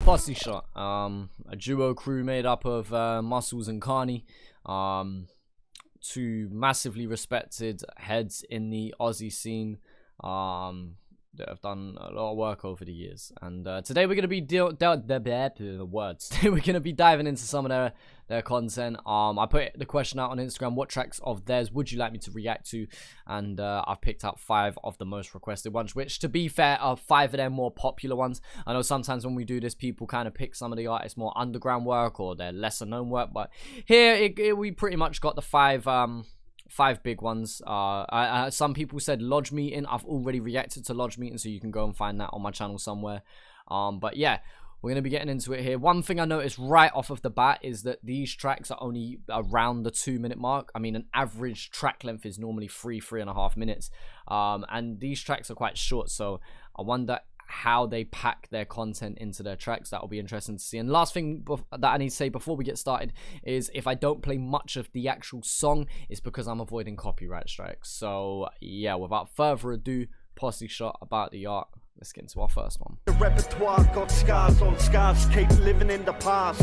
Posseshot, a duo crew made up of Muscles and Kharni, two massively respected heads in the Aussie scene that have done a lot of work over the years. And today we're going to be Today we're going to be diving into some of their content. I put the question out on Instagram: what tracks of theirs would you like me to react to? And I've picked out 5 of the most requested ones, which, to be fair, are 5 of their more popular ones. I know sometimes when we do this, people kind of pick some of the artists' more underground work or their lesser known work, but here we pretty much got the 5 big ones. Some people said Lodge Meeting. I've already reacted to Lodge Meeting, so you can go and find that on my channel somewhere. But yeah, we're going to be getting into it here. One thing I noticed right off of the bat is that these tracks are only around the 2-minute mark. I mean, an average track length is normally 3.5 minutes. And these tracks are quite short, so I wonder how they pack their content into their tracks. That will be interesting to see. And last thing that I need to say before we get started is, if I don't play much of the actual song, it's because I'm avoiding copyright strikes. So yeah, without further ado, Posseshot, About the Art. Let's get into our first one. The repertoire got scars on scars, keep living in the past.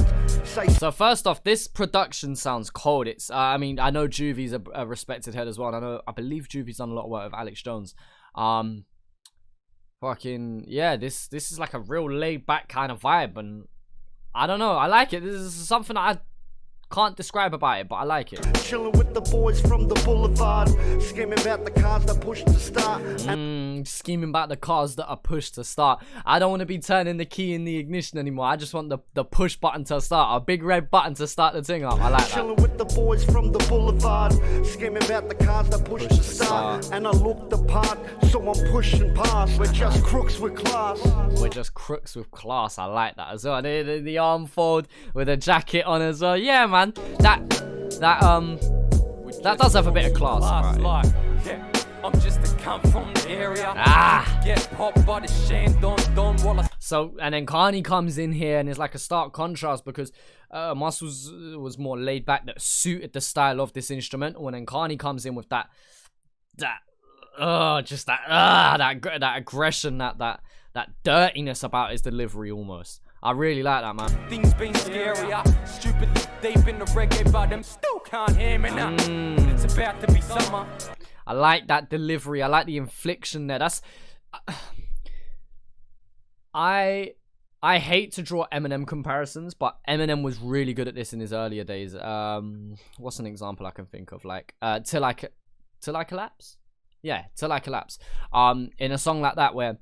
So first off, this production sounds cold. It's I mean, I know Juvie's a respected head as well, and I believe Juvie's done a lot of work with Alex Jones. Fucking yeah, this is like a real laid back kind of vibe, and I don't know, I like it. This is something I can't describe about it, but I like it. Chilling with the boys from the boulevard, scheming about the cars that push to start. Scheming about the cars that are pushed to start. I don't want to be turning the key in the ignition anymore. I just want the push button to start, a big red button to start the thing up. I like that. Chilling with the boys from the boulevard, scheming about the cars that push to start. And I look the part, so I'm pushing past. We're just crooks with class. We're just crooks with class. I like that as well. The arm fold with a jacket on as well. Yeah, man. That does have a bit of class. Right. Yeah, I'm just a cunt from the area. Get popped by the Shane Don while I... So, and then Kharni comes in here, and it's like a stark contrast, because Muscles was more laid back, that suited the style of this instrumental, and then Kharni comes in with that aggression, that dirtiness about his delivery almost. I really like that, man. Things been scarier, stupid. They've been the reggae, but them still can't hear me now. It's about to be summer. I like that delivery. I like the infliction there. That's I hate to draw Eminem comparisons, but Eminem was really good at this in his earlier days. What's an example I can think of? Like Till I Collapse? Yeah, Till I Collapse. In a song like that, where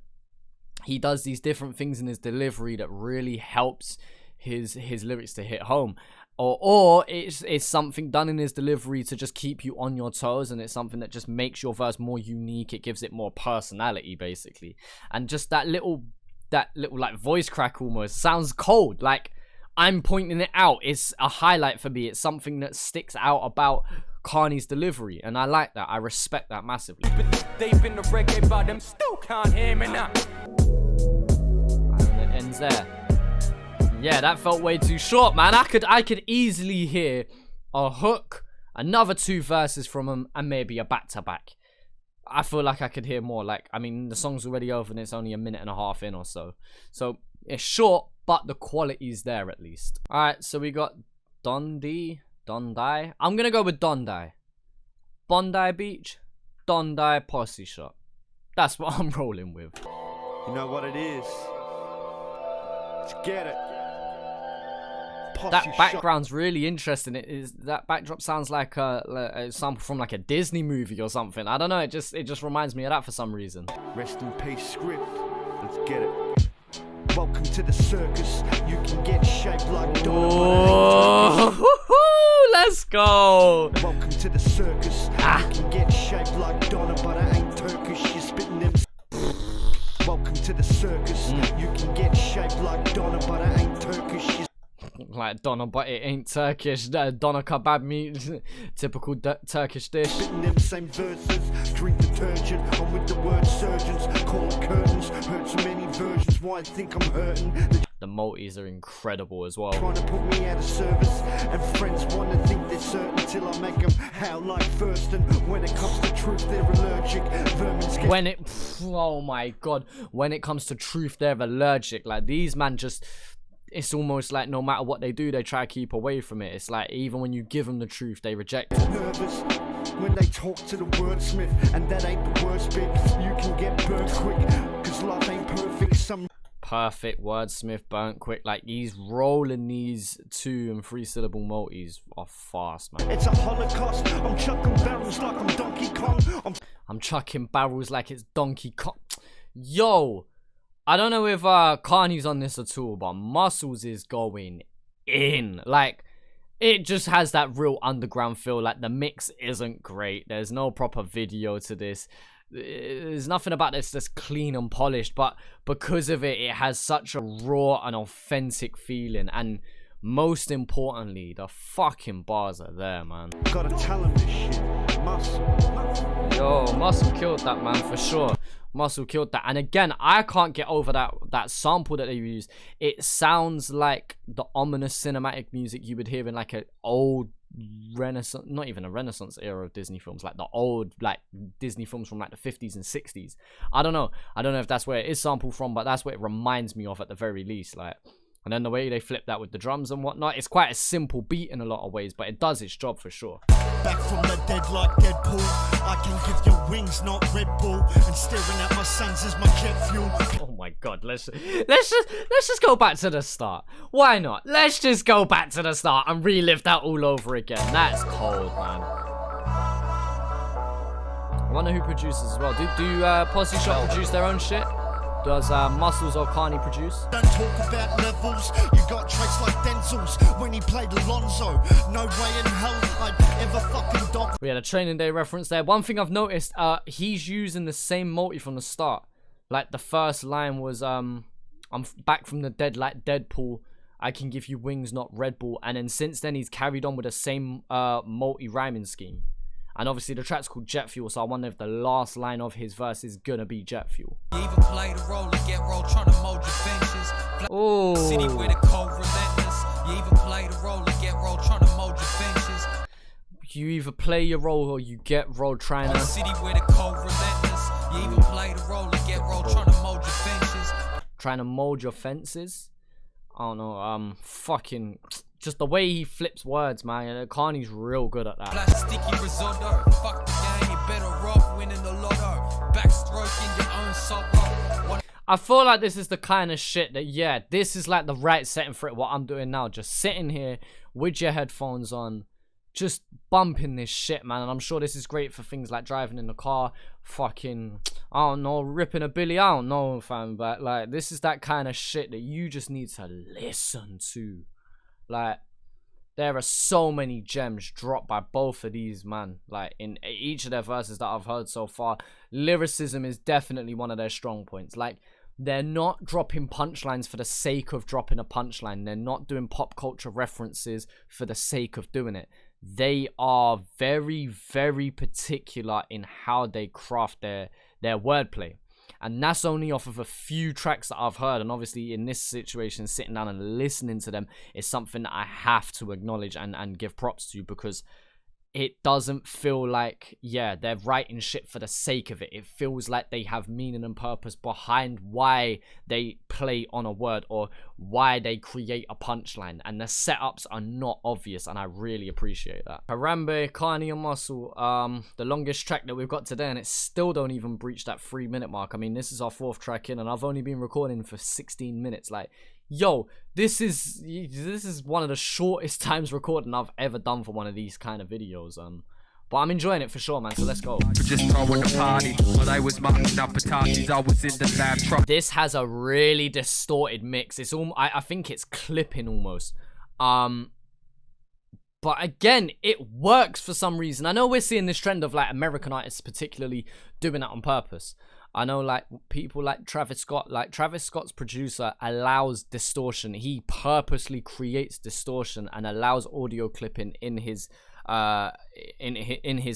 he does these different things in his delivery that really helps his lyrics to hit home, or it's something done in his delivery to just keep you on your toes, and it's something that just makes your verse more unique. It gives it more personality, basically. And just that little like voice crack almost sounds cold. Like, I'm pointing it out. It's a highlight for me. It's something that sticks out about Kharni's delivery, and I like that. I respect that massively. They've been the reggae, but them still can't hear me now. And it ends there. Yeah, that felt way too short, man. I could easily hear a hook, another 2 verses from him, and maybe a back-to-back. I feel like I could hear more. Like, I mean, the song's already over and it's only 1.5 minutes in or so. So it's short, but the quality's there at least. Alright, so we got Bondi. I'm gonna go with Bondi. Bondi Beach, Bondi Posseshot. That's what I'm rolling with. You know what it is? Let's get it. That background's really interesting. That backdrop sounds like a sample from like a Disney movie or something. I don't know. It just reminds me of that for some reason. Rest in peace, script. Let's get it. Welcome to the circus. You can get shaped like Donna. Let's go. Welcome to the circus. You can get shaped like Donna, but I ain't Turkish. You're spitting them. Welcome to the circus. You can get shaped like Donna, but I ain't Turkish. Like Donna, but it ain't Turkish. Donna kebab meat, typical Turkish dish. Spitting them same verses. Drink detergent. I'm with the word surgeons. Call it curtains. Heard so many versions. Why I think I'm hurting. The multis are incredible as well. Trying to put me out of service, and friends want to think they're certain till I make them howl like first. And when it comes to truth, they're allergic. Vermin's get oh my god, when it comes to truth, they're allergic. Like, these man just it's almost like no matter what they do, they try to keep away from it. It's like even when you give them the truth, they reject it. Nervous when they talk to the wordsmith, and that ain't the worst bit. You can get burnt quick, cause life ain't perfect. Some perfect wordsmith, burnt quick. Like he's rolling these 2 and 3 syllable multis are fast, man. it's a holocaust. I'm chucking barrels like I'm Donkey Kong. I'm chucking barrels like it's Donkey Kong. Yo, I don't know if Kharni's on this at all, but Muscles is going in. Like, it just has that real underground feel. Like, the mix isn't great. There's no proper video to this. There's nothing about this that's clean and polished, but because of it, it has such a raw and authentic feeling. And most importantly, the fucking bars are there, man. Gotta tell him this shit. Yo, Muscle killed that, man, for sure. Muscle killed that. And again, I can't get over that sample that they used. It sounds like the ominous cinematic music you would hear in like an old Renaissance, not even a Renaissance era of Disney films, like the old like Disney films from like the 50s and 60s. I don't know if that's where it is sampled from, but that's what it reminds me of at the very least. Like, and then the way they flip that with the drums and whatnot, it's quite a simple beat in a lot of ways, but it does its job for sure. Back from the dead like Deadpool. I can give you wings, not Red Bull. And staring at my sons is my jet fuel. Oh my god, let's just go back to the start. Why not? Let's just go back to the start and relive that all over again. That's cold, man. I wonder who produces as well. Do Posseshot produce their own shit? Does Muscles or Kharni produce? Don't talk about levels. You got traits like Denzel's when he played Alonzo. No way in hell I'd ever fucking dog. We had a training day reference there. One thing I've noticed, he's using the same multi from the start. Like the first line was I'm back from the dead like Deadpool. I can give you wings, not Red Bull. And then since then he's carried on with the same multi rhyming scheme. And obviously the track's called Jet Fuel, so I wonder if the last line of his verse is gonna be Jet Fuel. You even play the role and get rolled, trying to mold your benches. Oh. City where the cold relentless. You even play the role and get rolled, trying to mold your benches. You either play your role or you get rolled trying to. City where the cold relentless. You even play the role and get rolled, trying to mold your benches. Trying to mold your fences? I don't know, fucking. Just the way he flips words, man. Kharni's real good at that. Sticky risotto. Fuck the game, you better off winning the lotto. Backstroking your own sorrow. I feel like this is the kind of shit that, yeah, this is like the right setting for it, what I'm doing now. Just sitting here with your headphones on, just bumping this shit, man. And I'm sure this is great for things like driving in the car, fucking, I don't know, ripping a billy, I don't know, fam. But, like, this is that kind of shit that you just need to listen to. Like, there are so many gems dropped by both of these, man. Like, in each of their verses that I've heard so far, lyricism is definitely one of their strong points. Like, they're not dropping punchlines for the sake of dropping a punchline. They're not doing pop culture references for the sake of doing it. They are very, very particular in how they craft their wordplay. And that's only off of a few tracks that I've heard. And obviously in this situation, sitting down and listening to them is something that I have to acknowledge and give props to, because it doesn't feel like, yeah, they're writing shit for the sake of it. It feels like they have meaning and purpose behind why they play on a word or why they create a punchline. And the setups are not obvious, and I really appreciate that. Harambee, Kharni and Muscle, the longest track that we've got today, and it still don't even breach that 3-minute mark. I mean, this is our 4th track in, and I've only been recording for 16 minutes. Like, yo, this is one of the shortest times recording I've ever done for one of these kind of videos. But I'm enjoying it for sure, man. So let's go. Just throwing a party while I was marking up patatis. I was in the lab truck. This has a really distorted mix. It's I think it's clipping almost. But again, it works for some reason. I know we're seeing this trend of like American artists particularly doing that on purpose. I know like people like Travis Scott, like Travis Scott's producer allows distortion. He purposely creates distortion and allows audio clipping in his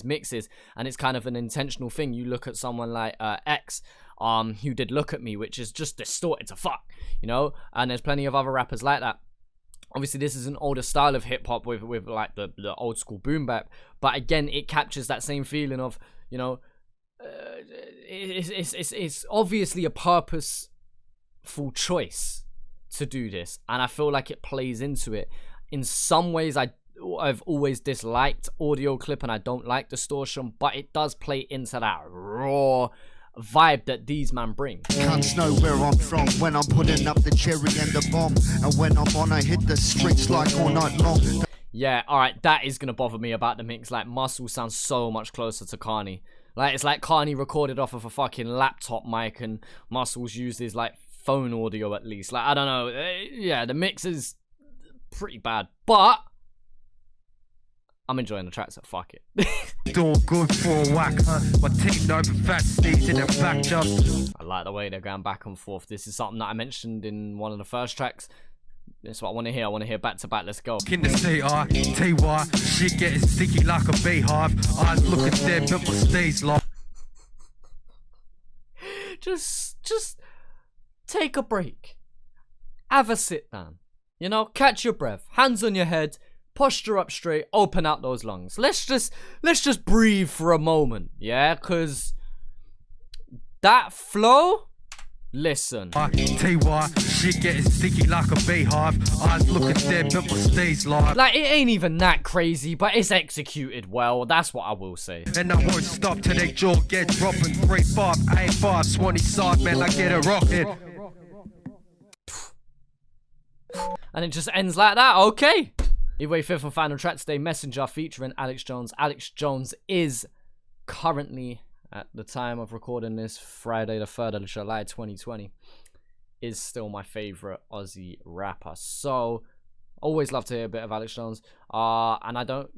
mixes, and it's kind of an intentional thing. You look at someone like X, who did Look at Me, which is just distorted to fuck, you know, and there's plenty of other rappers like that. Obviously, this is an older style of hip-hop with like the old school boom bap, but again, it captures that same feeling of, you know, it's obviously a purposeful choice to do this, and I feel like it plays into it. In some ways, I've always disliked audio clip and I don't like distortion, but it does play into that raw vibe that these man bring. Can't know where I'm from when I'm putting up the cherry and the bomb, and when I'm on I hit the streets like all night long. Yeah, alright, that is gonna bother me about the mix. Like, Muscle sounds so much closer to Kharni. Like, it's like Kharni recorded off of a fucking laptop mic and Muscles used his like phone audio at least. Like, I don't know. Yeah, the mix is pretty bad, but I'm enjoying the track, so fuck it. All good for a whack, huh? My team know the fast stage in the back jump. I like the way they're going back and forth. This is something that I mentioned in one of the first tracks. That's what I want to hear. I want to hear back to back. Let's go. In the state, tell you why, shit getting sticky like a beehive. Eyes looking dead, but my stage long. Just take a break. Have a sit down. You know, catch your breath. Hands on your head. Posture up straight. Open out those lungs. Let's just breathe for a moment. Yeah, because that flow. Listen. Tell you why, shit getting sticky like a beehive. Eyes looking dead, but my stage live. Like, it ain't even that crazy, but it's executed well. That's what I will say. And I won't stop till they jaw get dropping. 3-5, 8-5, Swanee side, man, I get a rocket. And it just ends like that. Okay. Either way, fifth and final track today, Messenger featuring Alex Jones. Alex Jones is currently, at the time of recording this, Friday the 3rd of July 2020, is still my favorite Aussie rapper. So, always love to hear a bit of Alex Jones. And I don't,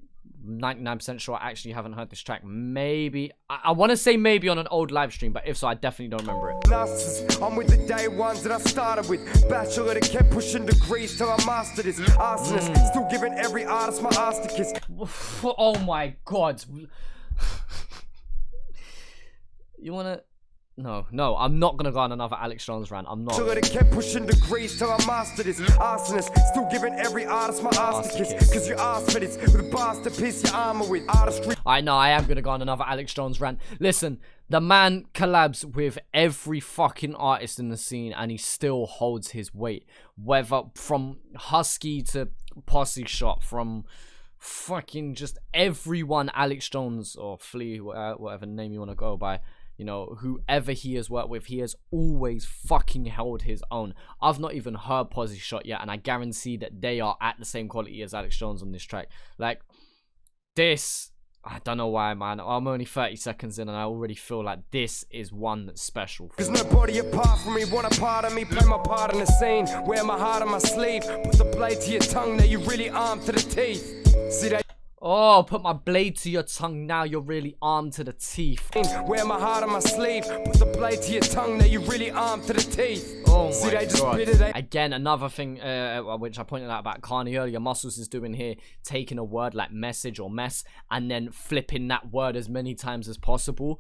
99% sure I actually haven't heard this track. Maybe, I want to say maybe on an old live stream, but if so, I definitely don't remember it. Narcissist. I'm with the day ones that I started with. Bachelor that kept pushing degrees till I mastered this. Arsonist, still giving every artist my ass to kiss. Oh my god. You wanna... No, I'm not gonna go on another Alex Jones rant. I'm not. So that kept pushing degrees till I mastered this. Arsonist, still giving every artist my ass to kiss. Cause you asked for this, with bars to piss your armor with. Artistry. I know, I am gonna go on another Alex Jones rant. Listen, the man collabs with every fucking artist in the scene and he still holds his weight. Whether from Husky to Posseshot, from fucking just everyone, Alex Jones or Flea, whatever name you want to go by. You know, whoever he has worked with, he has always fucking held his own. I've not even heard Posseshot yet, and I guarantee that they are at the same quality as Alex Jones on this track. Like, this, I don't know why, man. I'm only 30 seconds in, and I already feel like this is one that's special. Cause nobody apart from me want a part of me. Play my part in the scene, wear my heart on my sleeve. Put the blade to your tongue, now you really armed to the teeth. See that? Oh, put my blade to your tongue, now you're really armed to the teeth. Wear my heart on my sleeve, put the blade to your tongue, now you really armed to the teeth. Oh see, my they just god. bit it, Again, another thing which I pointed out about Kharni earlier, Muscles is doing here, taking a word like message or mess and then flipping that word as many times as possible.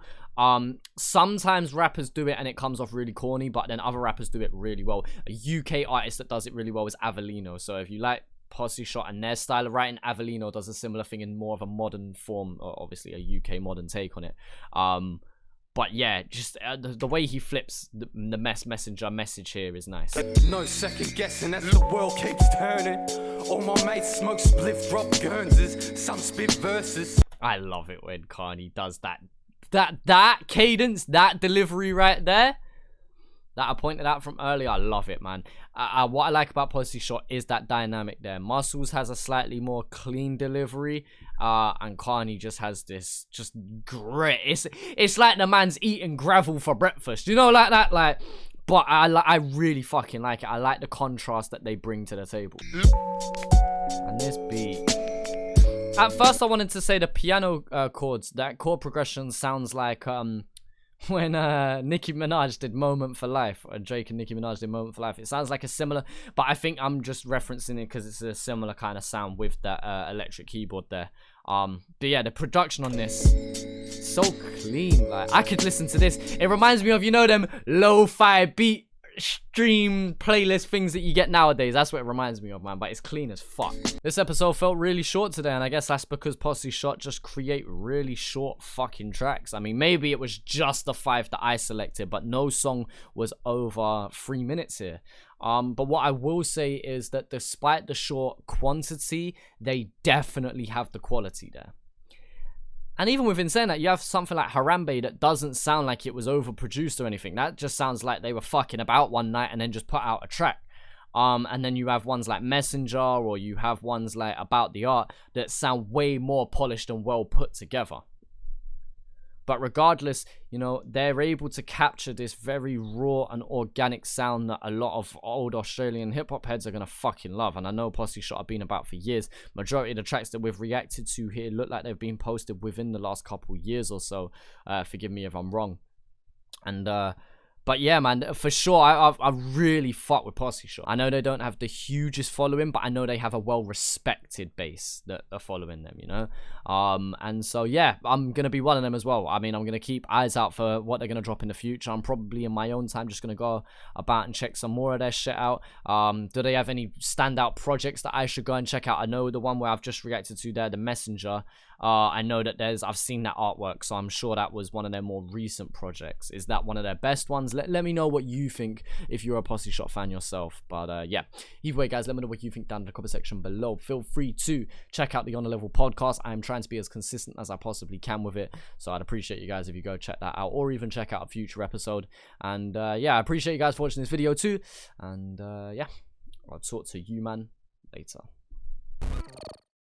Sometimes rappers do it and it comes off really corny, but then other rappers do it really well. A UK artist that does it really well is Avellino. So if you like Posseshot and their style of writing, Avellino does a similar thing in more of a modern form, or obviously a UK modern take on it. But yeah, just the way he flips the messenger message here is nice. No second guessing as the world keeps turning. All my mates smoke spliff, drop Guernses, some spit verses. I love it when Kharni does that cadence, that delivery right there that I pointed out from earlier. I love it, man. What I like about Posseshot is that dynamic there. Muscles has a slightly more clean delivery, and Kharni just has this just grit. It's like the man's eating gravel for breakfast, you know, like that. Like, but I really fucking like it. I like the contrast that they bring to the table. And this beat. At first, I wanted to say the piano chords. That chord progression sounds like when Nicki Minaj did Moment for Life, or Drake and Nicki Minaj did Moment for Life. It sounds like a similar, but I think I'm just referencing it because it's a similar kind of sound with that electric keyboard there. But yeah, the production on this, so clean. Like, I could listen to this. It reminds me of, you know, them lo-fi beat stream playlist things that you get nowadays. That's what it reminds me of, man. But it's clean as fuck. This episode felt really short today, and I guess that's because Posseshot just create really short fucking tracks. I mean, maybe it was just the 5 that I selected, but no song was over 3 minutes here. But what I will say is that despite the short quantity, they definitely have the quality there. And even within saying that, you have something like Harambee that doesn't sound like it was overproduced or anything. That just sounds like they were fucking about one night and then just put out a track. And then you have ones like Messenger, or you have ones like About the Art that sound way more polished and well put together. But regardless, you know, they're able to capture this very raw and organic sound that a lot of old Australian hip-hop heads are going to fucking love. And I know Posseshot have been about for years. Majority of the tracks that we've reacted to here look like they've been posted within the last couple years or so. Forgive me if I'm wrong. And, but yeah, man, for sure, I really fuck with Posseshot. I know they don't have the hugest following, but I know they have a well-respected base that are following them, you know? And so, yeah, I'm going to be one of them as well. I mean, I'm going to keep eyes out for what they're going to drop in the future. I'm probably, in my own time, just going to go about and check some more of their shit out. Do they have any standout projects that I should go and check out? I know the one where I've just reacted to there, the Messenger. I know that I've seen that artwork, so I'm sure that was one of their more recent projects. Is that one of their best ones? Let me know what you think if you're a Posseshot fan yourself. But yeah, either way, guys, let me know what you think down in the comment section below. Feel free to check out the On The Level podcast. I'm trying to be as consistent as I possibly can with it, so I'd appreciate you guys if you go check that out, or even check out a future episode. And yeah, I appreciate you guys for watching this video too. And yeah, I'll talk to you, man, later.